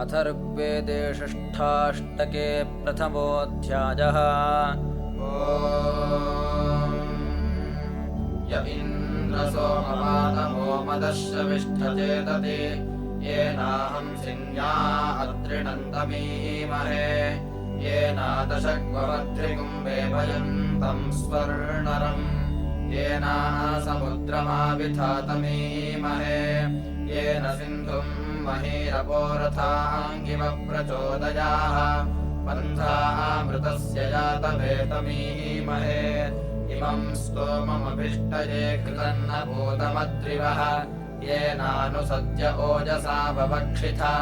अथ ऋग्वेदे षष्ठाष्टके प्रथमोऽध्यायः। य इन्द्र सोमपादमो मदश्रविष्ठचेदति येनाहंसिन्या अत्रिणन्तमीमहे येनादशग्ववध्रिकुम्भे भयन्तम् स्वर्णरम् येना समुद्रमाविधातमीमहे येन सिन्धुम् महीरपोरथाङ्गिव प्रचोदयाः पन्थामृतस्य जातवेतमीमहे इमम् स्तोममभिष्टये कृतन्नभूतमद्रिवः येनानुसद्य ओजसा बभक्षिथा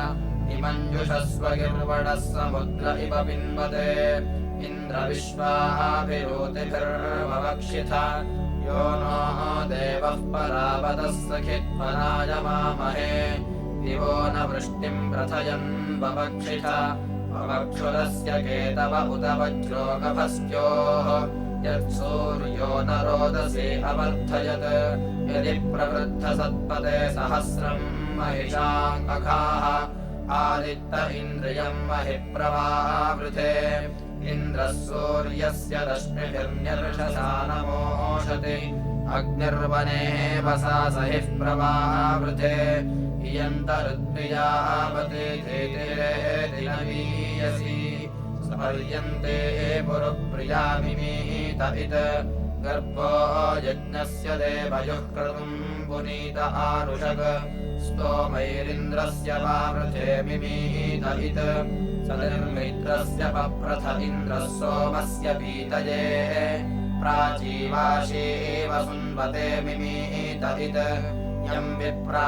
इमम् जुषस्वगिर्वणः समुद्र इव पिन्वते इन्द्रविश्वाभिरोतिभिर्वभक्षिथा यो नो देवः परावतः सखित्वरायमामहे दिवो न वृष्टिम् प्रथयन् बभक्षिथा बभक्षुरस्य केतव उत वज्रोगभस्त्योः यत्सूर्यो न रोदसी अवर्धयत् यदि प्रवृद्धसत्पदे सहस्रम् महिषाङ्कखाः आदित्त इन्द्रियम् महिप्रवावृते इन्द्रः सूर्यस्य रश्मिभिर्न्यर्षसा नमोषति अग्निर्वनेः वसासहिः प्रवावृते इयन्तरुद्विजावते दिनवीयसी स्पर्यन्ते पुरुप्रियामिमीत इत गर्भो यज्ञस्य देवयुः क्रतुम् पुनीत आरुषग स्तोमैरिन्द्रस्य वावृते मिमीत इत सनिर्मित्रस्य पप्रथ इन्द्रः सोमस्य पीतये प्राचीवाशीव सुन्वते मिमीत इत यम् विप्रा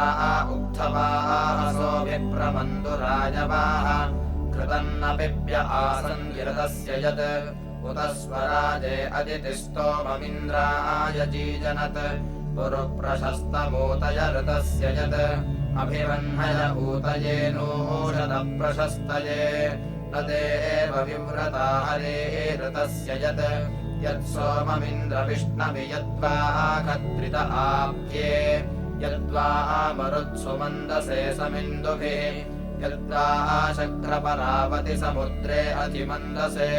उक्थवाहसो विप्रमन्दुराजवाः कृतन्न पिप्य आसन् गिरतस्य यत् उत स्वराजे अदितिस्तोममिन्द्राय जीजनत् पुरुप्रशस्तमूतय ऋतस्य यत् अभिवह्नय ऊतयेनोषदप्रशस्तये तदेव विव्रता हरे ऋतस्य यत् यत्सोममिन्द्रविष्णवि यद्वा खत्रित आप्ये यद्वा मरुत्सु मन्दसे समिन्दुभिः यद्वा शक्रपरावति समुद्रे अधिमन्दसे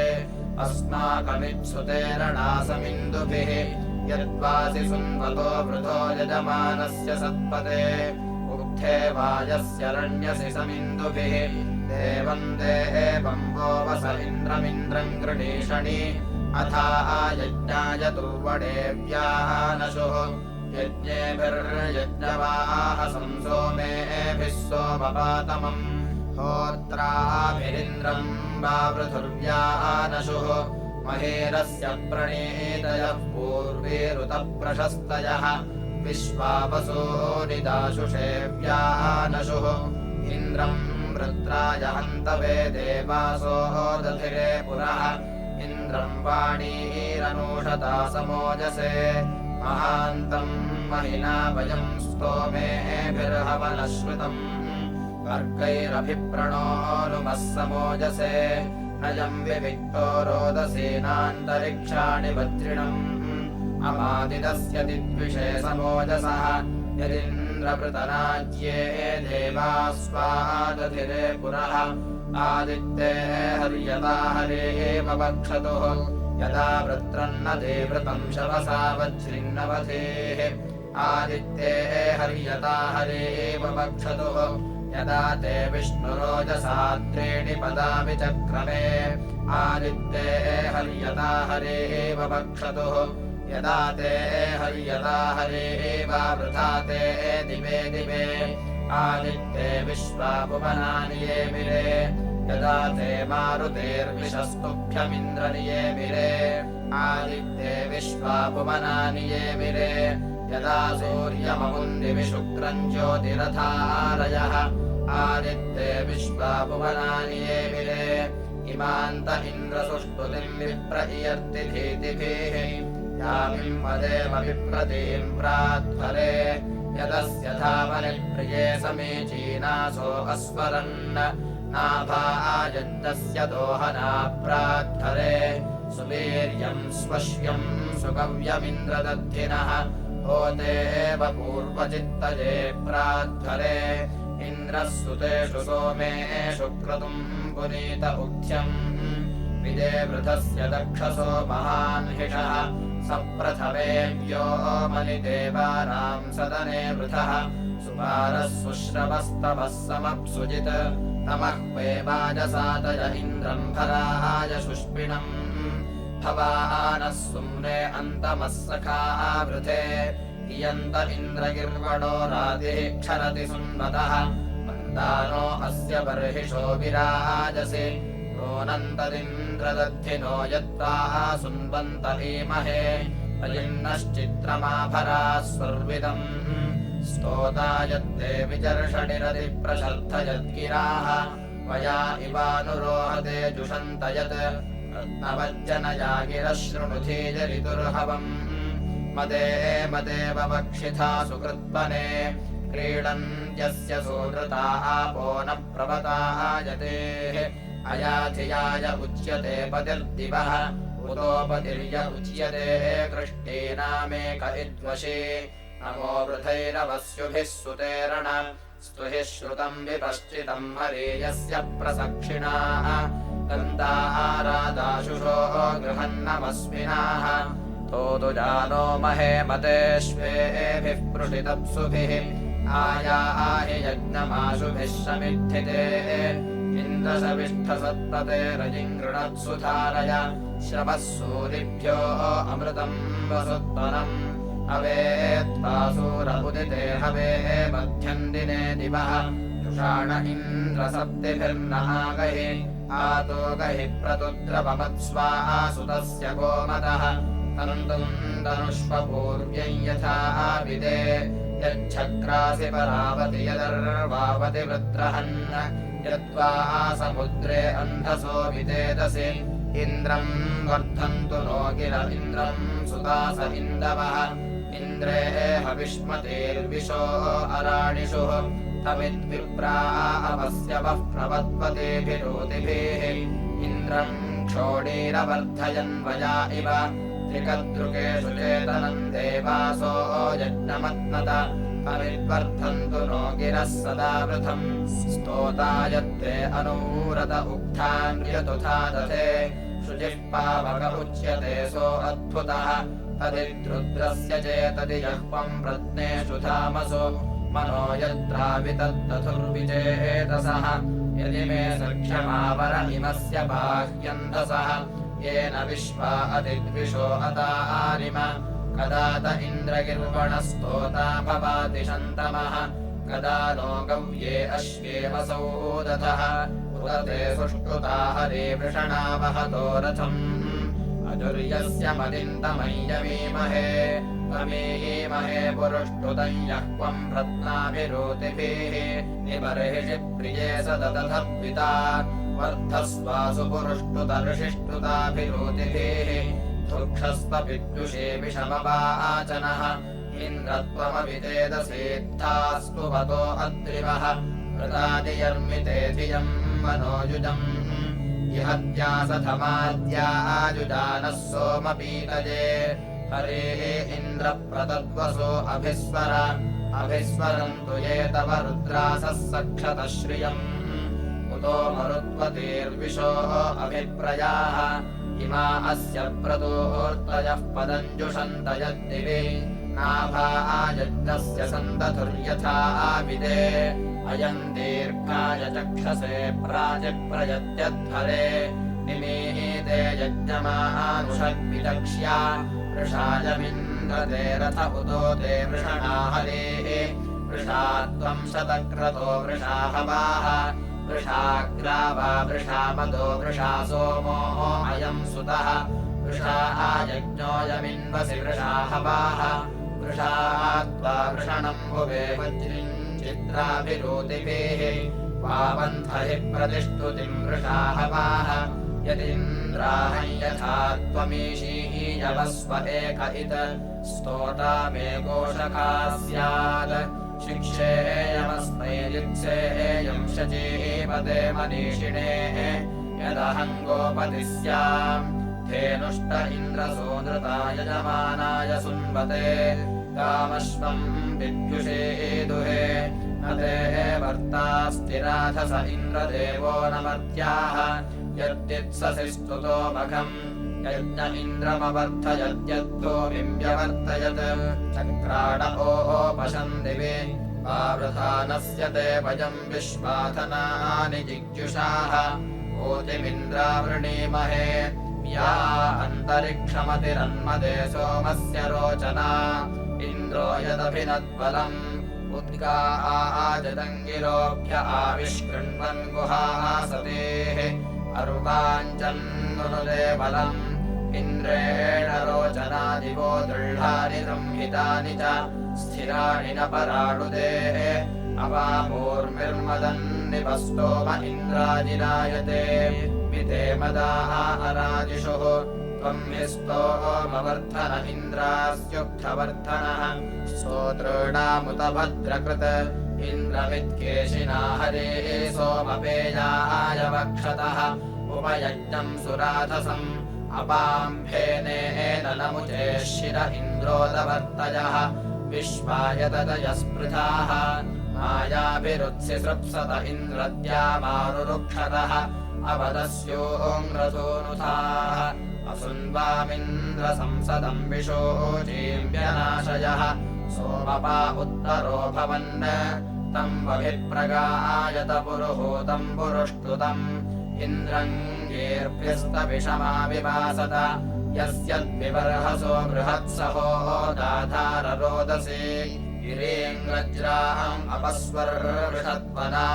अस्माकमित्सुतेरणा समिन्दुभिः यद्वासि सुन्वतो वृथो यजमानस्य सत्पदे उक्थे वायस्य रण्यसि समिन्दुभिः देवम् देवम् वो वस इन्द्रमिन्द्रम् गृणीषणि अथा यज्ञाय दुर्वडेव्याः नशुः यज्ञेभिर्यज्ञवाः संसोमेभिः सोमपातमम् होत्राभिरिन्द्रम् वावृथुर्व्याः नशुः महेरस्य प्रणीतयः पूर्वीरुतप्रशस्तयः विश्वावसूनिदाशुषेव्याः नशुः इन्द्रम् वृत्राय हन्तवे देवासो दधिरे पुरः इन्द्रम् वाणीरनूषता समोजसे महान्तम् महिना वयम् स्तोमेभिर्हवनश्रुतम् अर्कैरभिप्रणोनुमः समोजसे नयम् विविक्तो रोदसीनान्तरिक्षाणि वज्रिणम् अमादिदस्य दिद्विषे समोजसः यदिन्द्रवृतराज्ये देवास्वादधिरे पुरः आदित्ये हर्यता हरेः बभक्षतुः यदा वृत्रन्न देवृतम् शवसा वज्रिन्नवधेः आदित्ये हर्यता हरेः बभक्षतुः यदा ते विष्णुरोजसात्रेणि पदामि चक्रमे आदित्ये हर्यता हरेः बभक्षतुः यदा ते हर्यता हरेः वृथा ते दिवे दिवे आदित्ये विश्वापुवनानि ये मिरे यदा ते मारुतेर्विशस्तुभ्यमिन्द्रनिये आदित्ये विश्वापुवनानि ये मिरे यदा सूर्यममुन्दिवि शुक्रम् ज्योतिरथारयः आदित्ये विश्वापुवनानि ये मिरे इमान्त इन्द्रसुष्टुतिम् विप्र इयर्तिधीतिभिः यामिम् वदेम विप्रतीम् प्राध्वरे यदस्य धावनि प्रिये समीचीनासो अस्वरन् नाभायज्ञस्य दोहना प्राध्वरे सुवीर्यम् स्वश्यम् सुगव्यमिन्द्रदद्धिनः होतेव पूर्वचित्तये प्राध्वरे इन्द्रः सुतेषु सोमेषु क्रतुम् पुनीत उक्थ्यम् विदेवृतस्य दक्षसो महान् हिषः सप्रथमेभ्यो मलिदेवानाम् सदने वृथः सुपारः सुश्रवस्तवः समप्सुजित् तमः वे वाजसातय इन्द्रम् भराय शुष्पिणम् भवानः सुम्ने अन्तमः सखाः वृथे इयन्त इन्द्रगिर्वणो रातिः क्षरति सुन्वतः मन्दानो अस्य बर्हिषो विराजसि नोऽनन्तदिन्द्रदद्धिनो यत्ताः सुन्वन्त ईमहे अयिन्नश्चित्रमाभराः स्वर्विदम् स्तोता यत्ते विजर्षणिरतिप्रशर्थयद्गिराः वया इवानुरोहते जुषन्त यत् रत्नवज्जनया गिरः शृणुधीजरितुर्हवम् मदे मदेव वक्षिथा सुकृत्पने क्रीडन्त्यस्य सुहृता आपो न प्रवतायतेः अयाधियाय उच्यते पतिर्दिवः उतोपतिर्य उच्यते कृष्णेनामेक इद्वशे नमो वृथैरवस्युभिः सुतेरण स्तुहि श्रुतम् विपश्चितम् हरेयस्य प्रसक्षिणाः दन्तारादाशुषो गृहन्नमस्मिनाः तोतु जानो महे मतेष्वेभिः पृषितप्सुभिः आयाहि यज्ञमाशुभिः समिद्धिते इन्द्रशविष्ठसत्पतेरजिङ्गृणत्सुधारय श्रवः सूरिभ्यो अमृतम् वसुत्तरम् अवेत्त्वा उदिते हवे मध्यम् दिने दिवः जुषाण इन्द्रसप्तिभिर्नहागहि आतो गहि प्रतुद्रवमत्स्वाः सुतस्य गोमतः तन्तुम् तनुष्वपूर्व्यम् यथा विदे यच्छक्रासि परावति यदर्वावति वृत्रहन् यद्वा समुद्रे अन्धसो विदेदसि इन्द्रम् वर्धन्तु नो गिर इन्द्रम् सुतास इन्दवः इन्द्रे हविष्मतेर्विशो अराणिषुः तमिद्विप्रावस्य वः प्रवत्वतेभिरोतिभिः इन्द्रम् क्षोणीरवर्धयन् वया इव त्रिकद्रुकेषु चेतनम् देवासो यज्ञमत्नत तमिद्वर्धन्तु नो गिरः सदा वृथम् स्तोता यत्ते अनूरत उक्थान् यतुथा दधे शुचिः पावक उच्यते सो अद्भुतः तदिद्रुद्रस्य चेतदि जह्वम् प्रत्नेषु धामसु मनो यत्रावितद्दधुर्विचेतसः यदि मे सख्यमावर इमस्य बाह्यन्धसः येन विश्वा अतिद्विषो अतारिम कदा त इन्द्रगिर्वणस्तोता भवाति शन्तमः कदा नो गव्ये अश्वेवसौ दधः उदते सुष्टुता हरे वृषणावहतो रथम् अजुर्यस्य मदिन्तमय्यमीमहे तमीमहे पुरुष्टुतम् यह्वम् रत्नाभिरोतिभिः निबर्हिषि प्रिये सददधद्विता वर्धस्वासु पुरुष्टुतर्षिष्टुताभिरोतिभिः धुक्षस्त्वविद्युषे विषमवाचनः इन्द्रत्वमवितेदसेत्थास्तु वतो अद्रिवः वृतादियर्मिते धियम् मनोयुजम् इहत्यासथमाद्याजुजानः सोमपीतये हरेः इन्द्रप्रतद्वसो अभिस्वरन्तु ये तव रुद्रासः सक्षतः श्रियम् उतो मरुत्वतेर्विशो अभिप्रयाः इमा अस्य प्रतोर्तयः पदञ्जुषन्त यद्दिवि नाभायज्ञस्य सन्दधुर्यथा विदे अयम् दीर्घाय चक्षसे प्राचिप्रयत्यध्वरे निमीते यज्ञमानुषद्विलक्ष्या वृषायमिन्द्रते रथ उतो ते वृषणा हरेः वृषा त्वम् शतक्रतो वृषाहवाः वृषाग्रावा वृषामदो वृषा सोमो अयम् सुतः वृषा यज्ञोऽयमिन्वसि वृषाहवाः वृषा त्वा वृषणम् भुवे वज्रिम् चित्राभिरोतिभिः पावन्थ हि प्रतिष्ठुतिम् वृषाहवाः यदिन्द्राहं यथा त्वमीशीयवस्व एक इत स्तोता मे कोशखा स्यात् शिक्षेयमस्मै युत्सेयम् शचीपदे मनीषिणे यदहं गोपतिः स्याम् धेनुष्ट इन्द्रसो नृता यजमानाय सुन्वते कामश्वम् विद्युषे दुहे न ते एव वर्तास्तिराधस इन्द्रदेवो न मर्त्याः यद्दित्ससि स्तुतो मघम् यज्ञ इन्द्रमवर्धयद्यद्भूमिम् व्यवर्तयत् चक्राड ओपशम् दिवि वावृधानस्य ते वयम् विश्वाधनानि जिज्ञुषाः ऊतिमिन्द्रावृणीमहे या अन्तरिक्षमतिरन्मदे सोमस्य रोचना इन्द्रो यदभिनद्बलम् उद्गा आजदङ्गिरोऽभ्य आविष्कृण्वन् गुहासतेः अर्वाञ्चन्नुनुदे बलम् इन्द्रेण रोचना दिवो दृढानि संहितानि च स्थिराणि न पराणुदेः अवामूर्मिर्मदन्निपस्तोम इन्द्राजिरायते मिते मदाः अराजिषुः त्वम् हि स्तोमवर्धन इन्द्रास्युक्थवर्धनः स्तोतॄणामुत भद्रकृत इन्द्रमित्केशिना हरेः सोमपेयाय वक्षतः उपयज्ञम् सुराधसम् अपाम्भेनेन नमुचे शिर इन्द्रोदवर्तयः विश्वाय तदयस्पृधाः मायाभिरुत्सिसृप्सत इन्द्रद्यामारुरुक्षतः अवदस्योऽङ्ग्रसूनुथाः असुन्वामिन्द्रसंसदम् विशोचीम् व्यनाशयः सोमपा उत्तरो भवन् तम् वभिप्रगायत पुरुहूतम् पुरुष्टुतम् इन्द्रम् गीर्भ्यस्तविषमाविवासत यस्यद्विबर्हसो बृहत्सहो दाधाररोदसी गिरीङ्ग्रज्राम् अपस्वर्षद्वना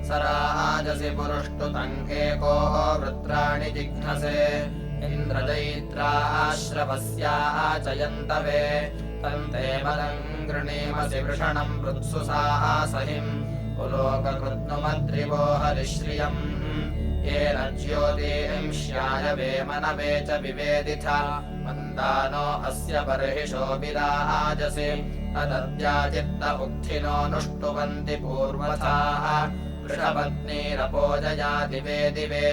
सराजसि पुरुष्टुतम् एको वृत्राणि जिघ्नसे इन्द्रजैत्राश्रवस्याचयन्तवे तन्ते मदम् गृणीमसि वृषणम् वृत्सु सासहिम् पुलोककृत्नुमद्रिवो हरिश्रियम् येन ज्योतिंश्याय वेमनवे च विवेदिथ मन्दानो अस्य बर्हिषो विराजसि तदद्याचित्त उक्थिनो नुष्टुवन्ति पूर्वथाः वृषपत्नीरपोजया दिवे दिवे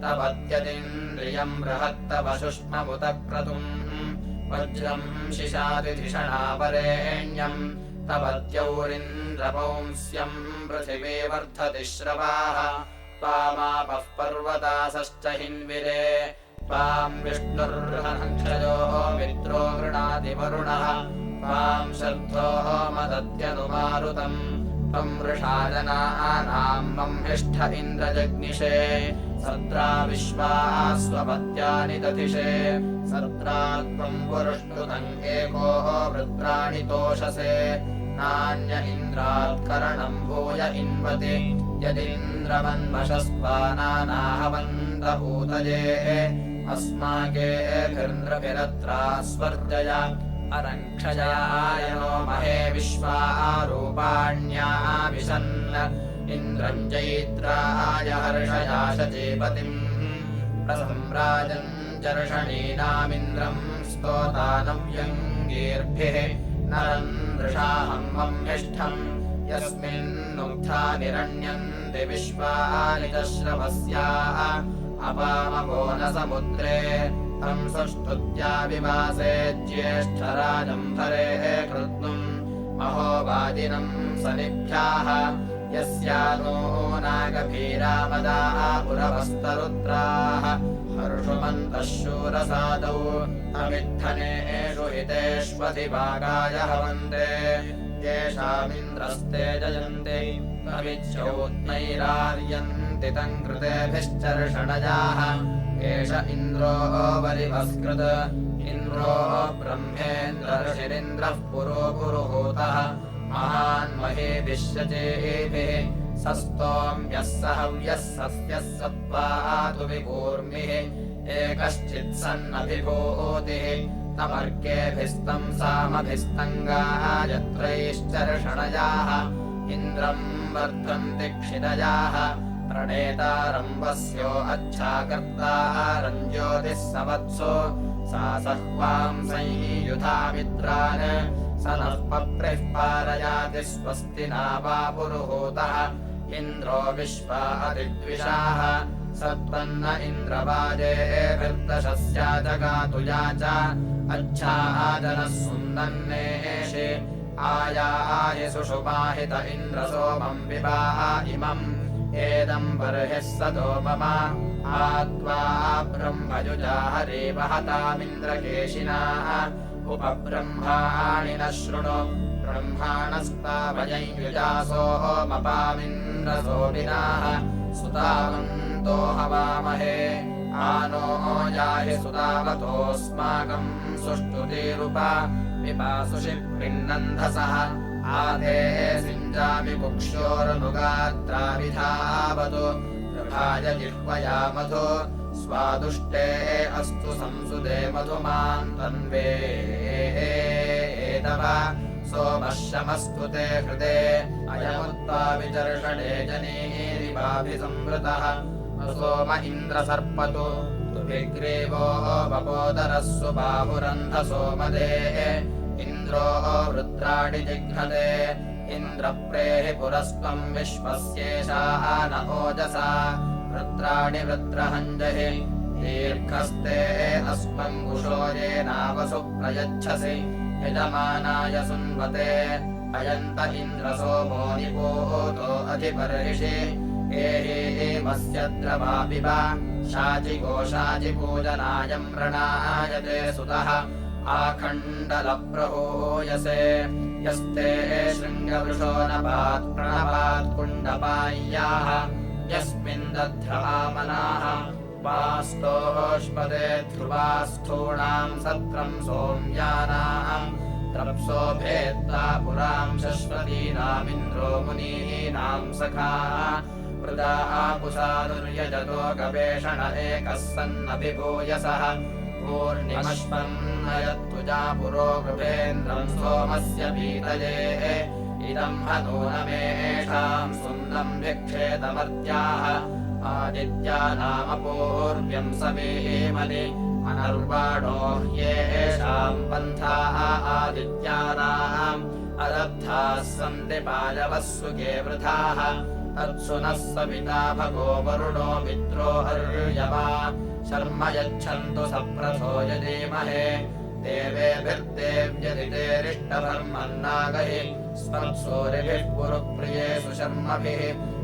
तवद्यदिन्द्रियम् बृहत्तव शुष्ममुतक्रतुम् वज्रम् शिशादिधिषणापरेण्यम् तवद्यौरिन्द्रपौंस्यम् पृथिवी वर्धति श्रवाः त्वामापः पर्वतासश्च हिन्विरे त्वाम् विष्णुर्हनक्षयोः मित्रो गृणाति वरुणः त्वाम् शर्धोः मदत्यनुमारुतम् त्वम् वृषाजनानाम् मम्हिष्ठ इन्द्रजग्निषे सत्रा विश्वास्वपत्यानि दधिषे सत्रा त्वम् पुरुष्टुतम् एको वृत्राणि तोषसे नान्य इन्द्रात्करणम् भूय इन्वति यदिन्द्रमन्वशस्वानानाहवन्त ऊतये अस्माकेभिर्नृभिरत्रा स्वर्जय अरङ्क्षयाय नो महे विश्वारूपाण्या विशन् इन्द्रम् जैत्राय हर्षया शचीपतिम् प्रसम्राजम् जर्षणीनामिन्द्रम् स्तोतानव्यङ्गीर्भिः नरम् दृशाहम् मम्यष्ठम् यस्मिन्नुग्धा निरण्यन्ति विश्वानि दश्रवस्याः अपामपो न समुद्रे तम् सुष्टुत्या विवासे ज्येष्ठराजम् हरेः कृत्नुम् महोवादिनम् सनिभ्याः यस्यानो नागभीरामदाः पुरवस्तरुद्राः हर्षुमन्तः शूरसादौ अमिद्धनेषु हितेष्वधिभागाय हवन्ते येषामिन्द्रस्ते जयन्ते अविच्यौत्नैरार्यन्ति तम् कृतेभिश्चर्षणजाः एष इन्द्रो बलिवस्कृत इन्द्रो ब्रह्मेन्द्रर्षिरिन्द्रः पुरो पुरुहूतः महान्महेभिः शचेभिः सस्तोम्यः सहव्यः सस्यः सत्त्वातु विपूर्मिः एकश्चित्सन्नभिभूतिः तमर्केभिस्तम् सामभिस्तम् गायत्रैश्चर्षणजाः इन्द्रम् वर्धन्ति क्षितजाः प्रणेतारम् वस्यो अच्छाकर्तारम् ज्योतिः सवत्सो सा सह्वाम् संयुधा मित्रान् स नः पप्रिः पारयाति स्वस्ति नावा पुरुहूतः इन्द्रो विश्वा अतिद्विषाः सत्पन्न इन्द्रवाजेभिर्दशस्या जगातु या च अच्छादनः सुन्दन्नेषे आयाहि सुषुमाहित इन्द्र सोमं विवाह इमम् एदं बर्हिः सदोपमा आत्वा ब्रह्मयुजा हरे वहतामिन्द्रकेशिनाः उपब्रह्माणि न शृणु ब्रह्माणस्तावयं युजासोमपामिन्द्रसोमिनाः सुतावन्तो हवामहे आनो याहि सुतावतोऽस्माकं सुष्टुतिरुपा विपासुषि प्रिन्नन्धसः आधे सिञ्जामि कुक्ष्योरनुगात्राभिधावतु प्रभाय जिह्वया मधु स्वादुष्टे अस्तु संसुदे मधुमान् तन्वेदव सोमश्यमस्तु ते हृदे अयमुत्वा विचर्षणे जनीरिवाभिसंवृतः सोम इन्द्रसर्पतु तुभिग्रीवो वपोदरस्सु बाहुरन्धसोमदे इन्द्रो वृत्राणि जिघ्नते इन्द्रप्रेहि पुरस्त्वम् विश्वस्येषाः न ओजसा वृत्राणि वृत्रहञ्जहि दीर्घस्ते अस्मङ्कुशो येनावसु प्रयच्छसि यजमानाय सुन्वते अयन्त इन्द्रसोमो निपूतो अधिपर्हिषि एहिमस्य द्रवापिब शाचिगोशाचिपूजनाय मृणायते सुतः आखण्डलप्रहूयसे यस्ते शृङ्गवृषो नपात् प्रणपात् कुण्डपाय्याः यस्मिन् दध्रामनाः वास्तोष्पदे ध्रुवास्थूणाम् सत्रम् सोम्यानाम् त्रप्सोभेत्ता पुराम् शश्वतीनामिन्द्रो मुनीनाम् सखाः वृदा पुसादुर्यजतो गवेषण एकः सन्नभिभूयसः पूर्णिमश्वन्नयत्तुजा पुरो वृभेन्द्रम् सोमस्य पीतये इदम् हनूनमेषाम् सुन्दम् भिक्षेतमर्त्याः आदित्या नाम पूर्व्यम् समीमनि अनर्वाणो ह्येषाम् पन्थाः आदित्यानाम् अदब्धाः सन्ति पालवः सुखे वृथाः तत्सु नः सविता भगो वरुणो मित्रो हर्यमा शर्म यच्छन्तु सप्रथो यजीमहे देवेभिर्देव्यदितेरिष्टधर्मन्नागहि स्पर्शोरिभिः पुरुप्रियेषु शर्मभिः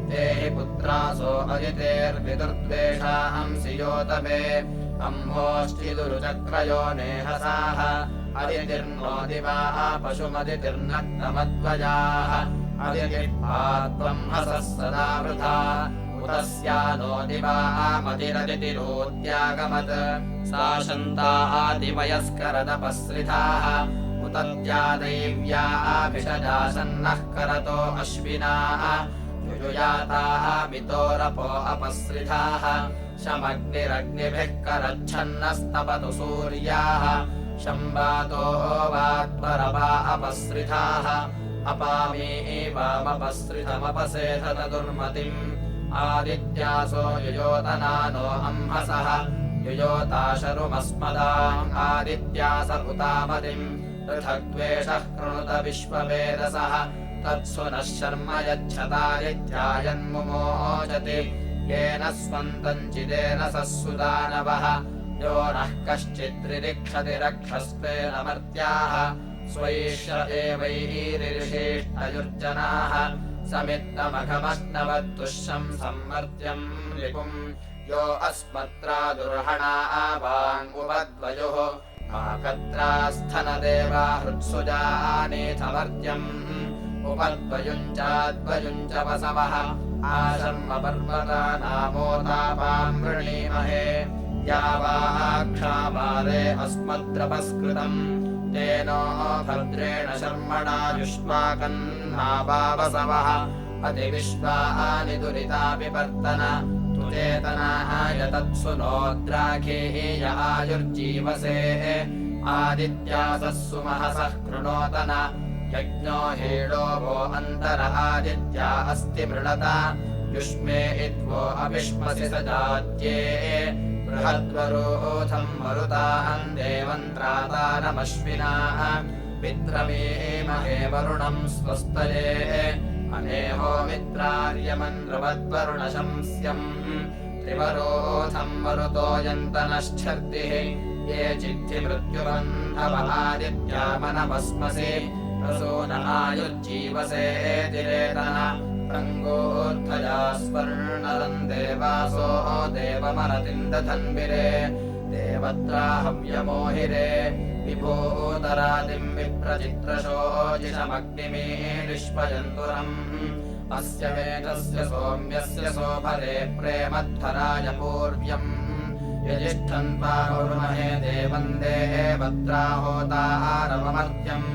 ते हि पुत्रासो अदितेर्विदुर्द्वेषांसि योतमे अम्भोश्चिदुरुचक्रयो नेहसाः अदितिर्नो दिवाः पशुमदितिर्नक्तमद्वयाः अदितिर्भात्वम् हसः सदा वृथा उतस्या नो दिवामतिरदितिरोत्यागमत् सा शन्ता आदिवयस्करदपस्रिताः उतत्या दैव्याभिषजासन्नः करतो अश्विनाः युयुयाताः मितोरपो अपस्रिताः शमग्निरग्निभिः करच्छन्नस्तपतु सूर्याः शम्बातो वात्परवा अपस्रिताः अपामी वामपस्रितमपसेथत दुर्मतिम् आदित्यासो युयोतनानो अम्हसः युयोताशरुमस्मदाम् आदित्यास उतामतिम् पृथग्द्वेषः कृणुत विश्ववेदसः तत्सु नः शर्म यच्छतादित्यायन्मुमोचति येन स्वन्तञ्चिदेन सः सुदानवः यो नः कश्चिद्रिरिक्षति रक्षस्तेन मर्त्याः स्वैष्य एवैरिषेष्टयुर्जनाः समित्तमघमग्नवद्दुष्यम् सम्मर्त्यम् लिपुम् यो अस्मत्रादुर्हणा आवाङ्गुपद्वयोः आकत्रास्थनदेवा हृत्सुजानीथमर्त्यम् उपद्वयुञ्चाद्वयुम् च वसवः आशर्म पर्वता नामोतापाम् वृणीमहे यावाक्षामारे अस्मद्रपस्कृतम् तेनो भद्रेण शर्मणा युष्माकन्नावावसवः अतिविश्वानि दुरितापिपर्तन तुचेतनाय तत्सु नोद्राघेय आयुर्जीवसे आदित्यासः सुमहसः कृणोतन यज्ञो हेडो वो अन्तर आदित्या अस्ति मृणता युष्मे इत्वो अभिष्मसि सजात्ये बृहद्वरोधम् मरुतान् देवन्त्रातारमश्विनाः पित्रमीमहे वरुणम् स्वस्तये अनेहो मित्रार्यमन्त्रवद्वरुणशंस्यम् त्रिवरोधम् मरुतो यन्तनश्छर्दिः ये चित्ति मृत्युबन्धव आदित्यामनमस्मसि प्रसून आयुज्जीवसेतिरेतन रङ्गोत्थया स्वर्णरन्दे वासो देवमरतिन्दधन्विरे देवत्राहव्यमोहिरे विभूतरादिम् विप्रचित्रशोजिषमग्निमीडिष्पयन्तुरम् अस्य वेदस्य सोम्यस्य शोभरे प्रेमध्वराय पूर्व्यम् यजिष्ठन्त्वा कुर्महे देवम् देवत्राहोतारवमर्त्यम्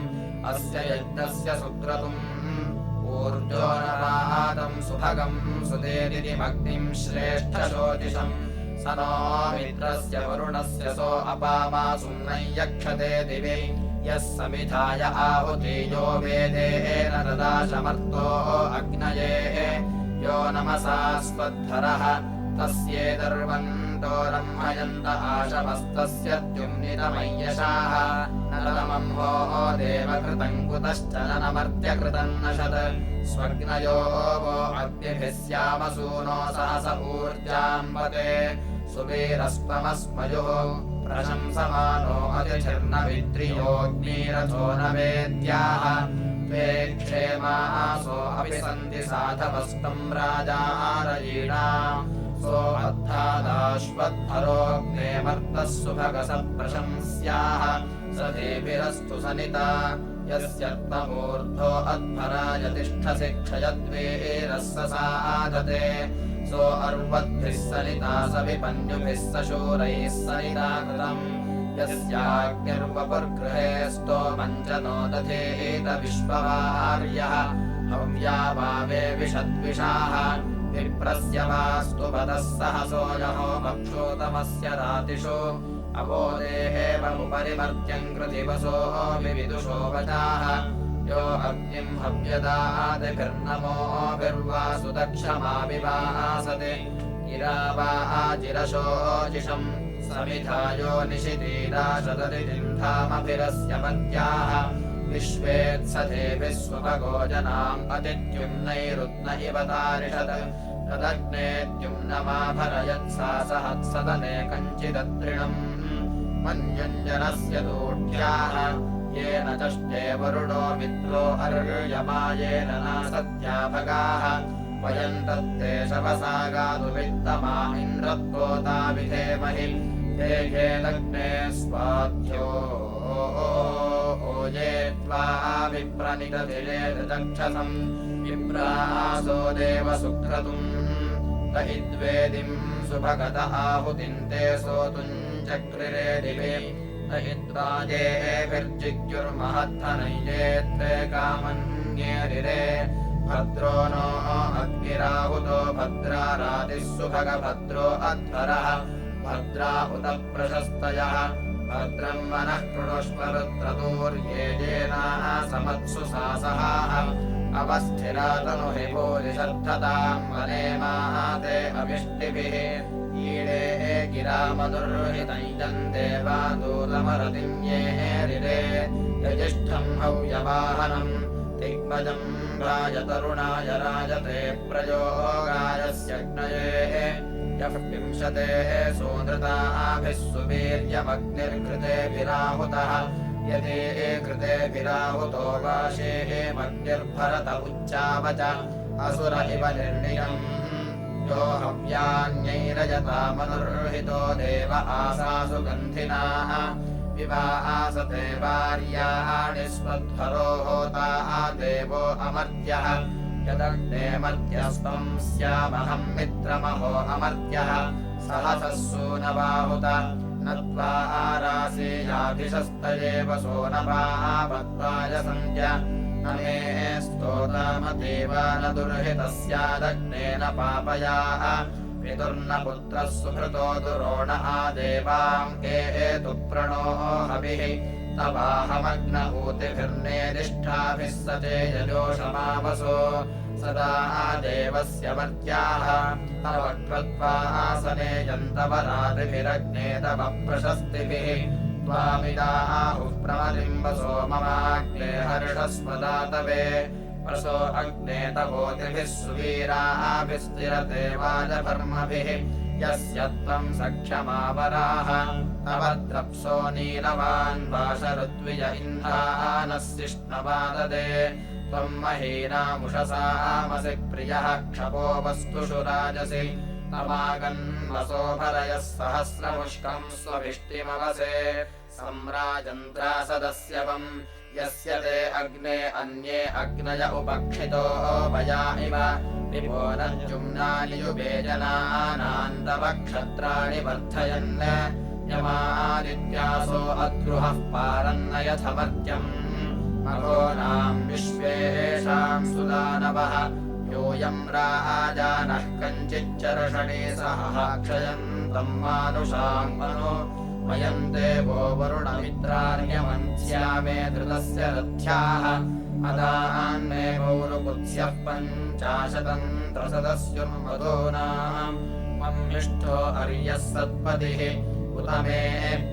अस्य यज्ञस्य सुक्रतुम् ऊर्जोनवातम् सुभगम् सुदेदिमग्निम् श्रेष्ठशोजिषम् स नो मित्रस्य वरुणस्य सो अपामासुम्नय्यक्षते दिवि यः समिधाय आहुतियो वेदेन ददाशमर्तो अग्नये यो नमसा स्वद्धरः तस्येदर्वन्तोरम्हयन्त आशवस्तस्य द्युम्नितमय्यशाः नरमम् हो देवकृतम् कुतश्च नमर्त्यकृतम् नशत् स्वग्नयो वो अग्निभिः स्यामसूनो सहस ऊर्जाम्बते सुवीरस्त्वमस्मयोः प्रशंसमानो अतिथिर्नविद्रियोऽग्निरथो न वेद्याः त्वे क्षेमासो अपि सन्ति साधवस्तम् राजारयीणाम् सो अर्थादाश्वत्थरोऽग्ने मर्तः सुभगस प्रशंस्याः स देभिरस्तु सनिता यस्य त्वमूर्धो अध्वराय तिष्ठसि क्षयद्वीरः स साधते सो अर्वद्भिः सनिता स विपन्युभिः स शूरैः सनिता कृतम् यस्याग्निर्वपुर्गृहे स्तोमम् च नो दधेत विश्ववार्यः हव्या वावे विषद्विषाः विप्रस्य वास्तु पदः सहसो यहो मक्षोतमस्य रातिषु अवोदेहेवमुपरिमर्त्यम् कृतिवसो विविदुषो वचाः यो अग्निम् हव्यदादिभिर्नमोभिर्वासुदक्षमाविवासते गिरावाजिरशोजिषम् समिधायो निशितीराशदतिथिन्धामभिरस्य पत्याः विश्वेत्सधेभिः स्वभगो जनाम् अतिद्युम्नैरुत्न इव तारिषत् तदग्नेद्युम्नमाभरयत्सा सहत्सदने कञ्चिदत्रिणम् मन्युञ्जनस्य दूढ्याः येन चष्टे वरुणो मित्रो अर्यमायेन नासत्या भगाः वयम् तत्ते शवसा गातुमित्तमा इन्द्रत्वोता विधेमहि ते लग्ने स्वाध्यो ओये त्वा विप्रनिदधिरे दक्षसम् विप्रासो देव सुक्रतुम् त इद्वेदिम् सुभगत आहुतिम् ते सोतुम् चक्रिरे दिवे त इद्वाजेभिर्जिग्युर्महद्धनय्ये त्वे कामन्येरिरे भद्रो नो अग्निराहुतो भद्रारादिः सुभगभद्रो अध्वरः भद्रा उत प्रशस्तयः भद्रम् मनः कृणुष्मरुत्रतूर्ये येनाः समत्सु सासहाः अवस्थिरातनु हि भूरिशद्धताम् वने माते अविष्टिभिः ईडे गिरामदुर्हितम् देवादूतमरतिन्येरिरे यजिष्ठम् हव्यवाहनम् दिग्मजम् राजतरुणाय राजते प्रयोगायस्यग्नये यः विंशतेः सोनृताभिः सुवीर्यमग्निर्कृतेभिराहुतः यदि कृतेभिराहुतो वाशेः मग्निर्भरत उच्चावच असुर इव निर्णयम् यो हव्यान्यैरजतामनुर्हितो देव आसासु गन्धिनाः विवासते वार्याणि स्वध्वरो होता देवो अमर्त्यः यदग्ने मर्त्यस्त्वम् स्यामहम् मित्रमहो अमर्त्यः सहसः सूनबाहुत नत्वा आरासेयाभिषस्तयेव सोनपापत्वाय सन्त्य न मे स्तोतामदेवा न दुर्हितस्यादग्नेन पापयाः पितुर्न पुत्रः सुहृतो दुरोण आदेवाम् एतु प्रणो हविः तवाहमग्न ऊतिभिर्नेदिष्ठाभिः सचे यजोषमावसो सदा देवस्य मर्त्याः तव कृत्वासने यन्तवरादिभिरग्ने तव प्रशस्तिभिः त्वामिदाहुः प्रमदिम्बसो ममाग्ने हर्षस्वदातवे वसो अग्ने तवोतिभिः सुवीराभिस्तिरते वाजभर्मभिः यस्य त्वम् सख्यमावराः तव द्रप्सो नीलवान् वाशरुद्विज इन्धानस्सिष्णवाददे त्वम् महीनामुषसामसि प्रियः क्षपो वस्तुषु राजसि तमागन्वसो भरयः सहस्रमुष्कम् स्वभिष्टिमवसे सम्राजन्त्रासदस्यवम् यस्य ते अग्ने अन्ये अग्नय उपक्षितो वया इव विभोरज्जुम्नानि युवेजनानान्तव क्षत्राणि वर्धयन् यमादित्यासो अद्रुहः पारन्नयथमर्त्यम् मघोनाम् विश्वेषाम् सुदानवः योऽयम् राजानः कञ्चिच्चर्षणे सह क्षयन्तम् मानुषाम् मनो वयम् देवो वरुणमित्रार्यमन्स्यामे धृतस्य रथ्याः अदान्मे पौरुपुत्स्यः पञ्चाशतन्त्रसदस्युर्मधूनाम् मम्मिष्ठो अर्यः सत्पतिः उत मे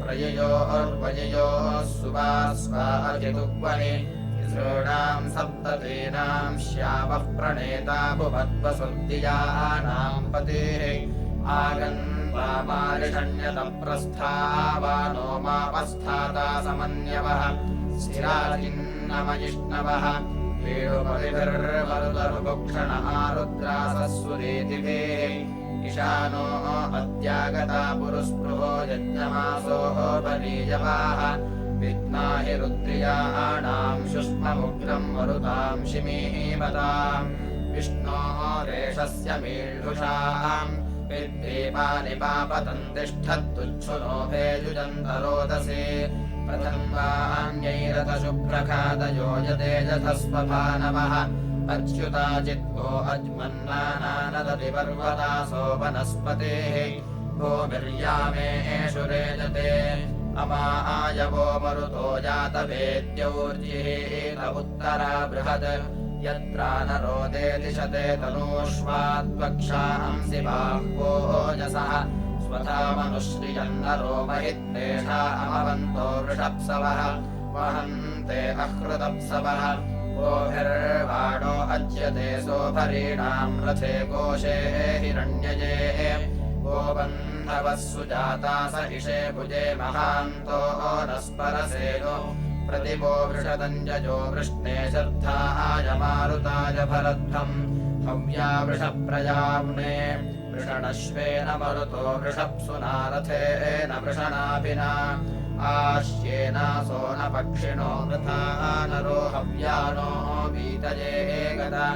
प्रययोर्वययोः सुवास्वाधितुक्वनि तिसॄणाम् सप्ततीनाम् श्यावः प्रणेता भुवद्वसुर्दियानाम् पतिः आगन्वामारिषण्यतप्रस्थावानो मापस्थाता समन्यवः स्थिराजिन्नमयिष्णवः वेणुपतिभिर्मरुतरुभुक्षण आरुद्रासस्सुरेतिभिः ईशानो अद्यागता पुरुस्पृहो यज्ञमासो बलीयवाः विद्माहि रुद्रियाणाम् शुष्ममुग्रम् मरुताम् शिमीमताम् विष्णोः रेषस्य मीळुषाम् विद्दीपानि पापतम् तिष्ठत्तुच्छुनो भेजुजन्तरोदसे प्रथम्वान्यैरथशुभ्रखादयो यतेजथस्वभानवः अच्युताचिद्गो अज्मन्नानानदति पर्वतासो वनस्पतेः भूमिर्यामेषु रेजते अमा आयवो मरुतो जातवेद्यौर्जिहीत उत्तरा बृहत् यत्रा नरोदे दिशते तनूष्वात्वक्षांसि बाह्वोजसः स्वधामनुश्रियन्नरो महित्तेषा अमवन्तो वृषप्सवः वहन्ते अहृतप्सवः गोभिर्वाणो अज्यते सोभरीणाम् रथे कोशे हिरण्यजे गोबन्धवः सुजाता स इषे भुजे महान्तो नस्परसेनो प्रतिभो वृषदञ्जयो वृष्णे शर्धाय मारुताय भरध्वम् हव्या वृषप्रजाम्ने वृषणश्वेन मरुतो वृषप्सुना रथेन वृषणाभिना आश्येनासो न पक्षिणो वृथा नरो हव्यानो वीतये गता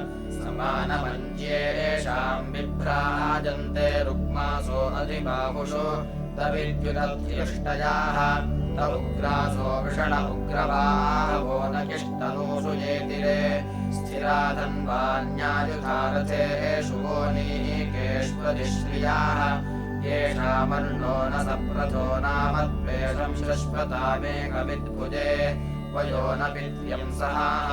समानमञ्ज्येषाम् बिभ्राजन्ते रुक्मासो अधिबाहुषो तविद्युदत्यष्टयाः त उग्रासो वृषण उग्रवाहवो न किष्टनोषु येतिरे स्थिराधन्वान्यायुधारथेषु गोनीकेष्वधिश्रियाः येषामर्णो न सप्रथो नाम त्वेषम् शश्वतामेकविद्भुजे वयो न पित्यम् सहाः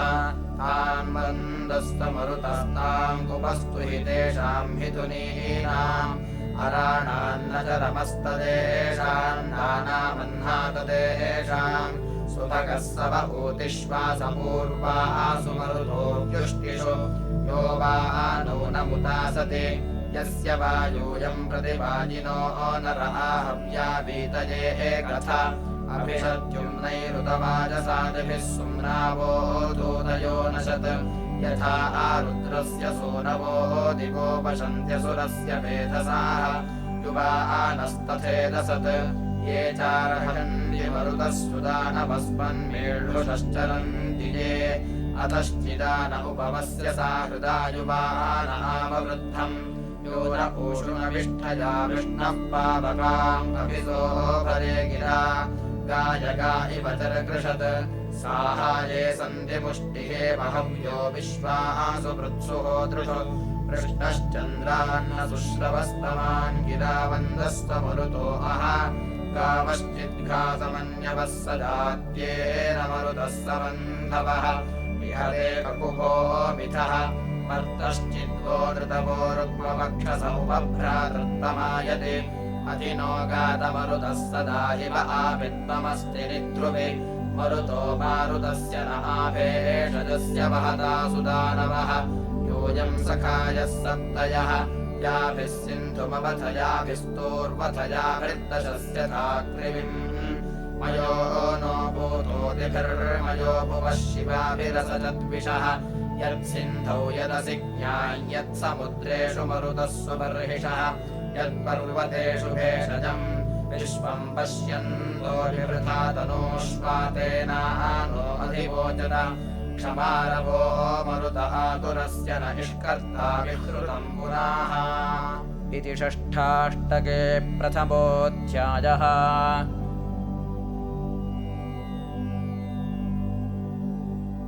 तान् वन्दस्तमरुतस्ताम् कुपस्तु हि तेषाम् हितुनीनाम् अराणान्न च रमस्तदेषाम् नानामह्नातदेषाम् सुभगः सव ऊतिश्वासपूर्वासु मरुतोऽप्युष्टिषु यो वा नौ नमुदासते यस्य वायूयम् प्रतिवाजिनो नरः हव्या वीतये एकथा अभिषद्युम्नैरुतवाजसादिभिः सुम्नावो दूतयो नशत् यथा आरुद्रस्य सूनवो दिवोपशन्त्यसुरस्य वेधसाः युवानस्तथेदसत् ये चार्हन्यमरुतः सुदानवस्मन्मेळुषश्चरन्ति ये अतश्चिदान उपवस्य सा हृदा युवानामवृद्धम् यो न पूषुणविष्ठया विष्णः पावकाम् अभिसोभरे गिरा गायगा इव चरकृषत् साहाये सन्ति मुष्टिहे महव्यो विश्वासु पृत्सुः दृशु पृष्णश्चन्द्रान्न सुश्रवस्तमान् गिरावन्दस्तमरुतो अह गावश्चिद्घासमन्यवः सदात्येन मरुतः समन्धवः विहते ककुभो मिथः मर्तश्चिद्गो नृतवो रुक्मवक्षस उपभ्रातृत्तमायते अधिनो गातमरुतः सदा इव आवित्तमस्ति निध्रुवे मरुतो मारुतस्य न आभेषजस्य वहता सुदानवः योऽयं सखायः सप्तयः याभिः सिन्धुमवथयाभिस्तोर्वथयाभिर्दशस्य धात्रिविम् मयो नो भूतोदिभिर्मयो भुवः शिवाभिरसजद्विषः यत्सिन्धौ यदसि ज्ञाय यत्समुद्रेषु मरुतः सुबर्हिषः यत्पर्वतेषु भेषजम् विश्वम् पश्यन्तो विवृथा तनूष्वातेनानो अधिवोचत क्षमारवो मरुत आतुरस्य न निष्कर्ता विहृतम् पुराः इति षष्ठाष्टके प्रथमोऽध्यायः।